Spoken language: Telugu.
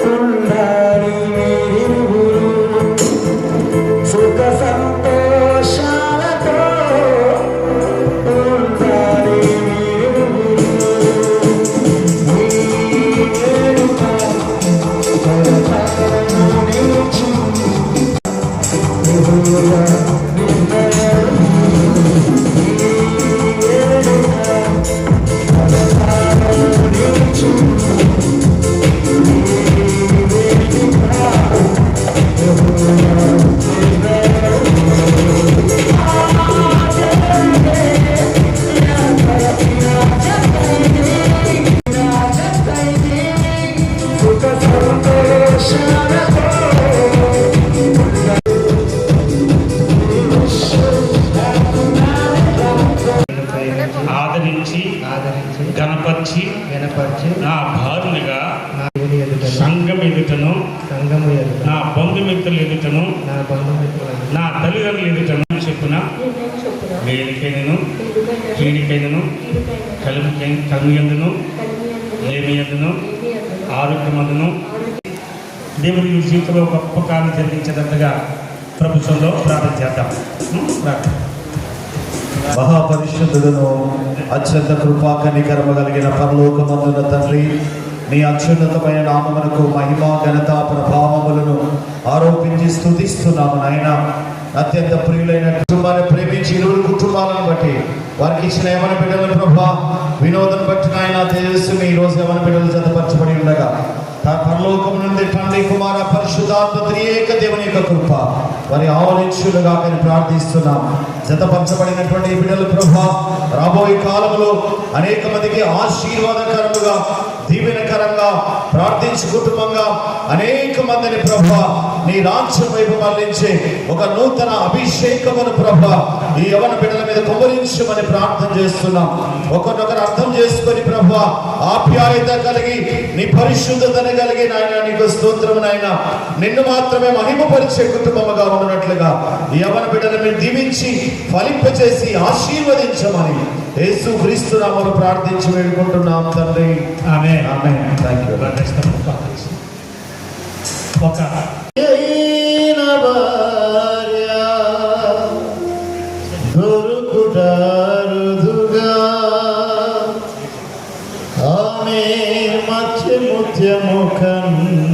ఉండాలి మీరిరువురు సుఖ సంతోషాలతో ఉండాలి మీరిరువురు మీ వేడుక కలకాలము నిలిచి యెహోవా ఆదరించి గణపరిచి నా భార్యగా సంఘం ఎదుటను నా బంధుమిత్రుల ఎదుటను నా తల్లిదండ్రుల ఎదుటను చెప్పున వేడికైనను కీడికైనను కలుగుయందును లేమియందును ఆరోగ్యమందును దేవుని జీవితంలో గొప్ప కాలం జరిగించేటట్టుగా ప్రభుత్వంలో ప్రార్థన చేద్దాం. ప్రార్థన. మహాపరిశుద్ధుడును అత్యంత కృపాకనికరమ కలిగిన పరలోకమందున తండ్రి, నీ అత్యున్నతమైన నామమునకు మహిమ ఘనత ప్రభావములను ఆరోపించి స్తుతిస్తున్నాము నాయన. అత్యంత ప్రియులైన కుటుంబాన్ని ప్రేమించి ఇరువురు కుటుంబాలను బట్టి వారికి ఇచ్చిన యవన బిడ్డల ప్రభా వినోదం బట్టి నాయన తేజస్సుని ఈరోజు యవన బిడ్డలు జతపరచబడి ఉండగా పరలోకం నుండి తండ్రి కుమార పరిశుద్ధాత్మ త్రియేక దేవుని యొక్క కృప వారి ఆవరించులుగా ప్రార్థిస్తున్నాం. జతపరచబడినటువంటి బిడ్డల ప్రభా రాబోయే కాలంలో అనేక మందికి ఆశీర్వాదకరముగా దీవెనకరంగా ప్రార్థించు కుటుంబంగా అనేక మందిని ప్రభా నీ రాజ్యం వైపు మళ్లించే ఒక నూతన అభిషేకమును ప్రభా ఈ యవన బిడ్డల మీద కుమ్మరించమని ప్రార్థన చేస్తున్నాం. ఒకరినొకరు అర్థం చేసుకొని ప్రభా ఆప్యాయత కలిగి నీ పరిశుద్ధతను కలిగి నాయన నీకు స్తోత్రము నాయన. నిన్ను మాత్రమే మహిమపరిచే కుటుంబముగా ఉన్నట్లుగా ఈ యవన బిడ్డలను మీరు దీవించి ఫలింపచేసి ఆశీర్వదించమని యేసు క్రీస్తు నామములో ప్రార్థించి వేడుకుంటున్నాం తండ్రి. ఆమేన్. ఆమేన్. థాంక్యూ. ఒక దొరుకుటారుదుగా ఆమె మధ్య ముఖ్యముఖం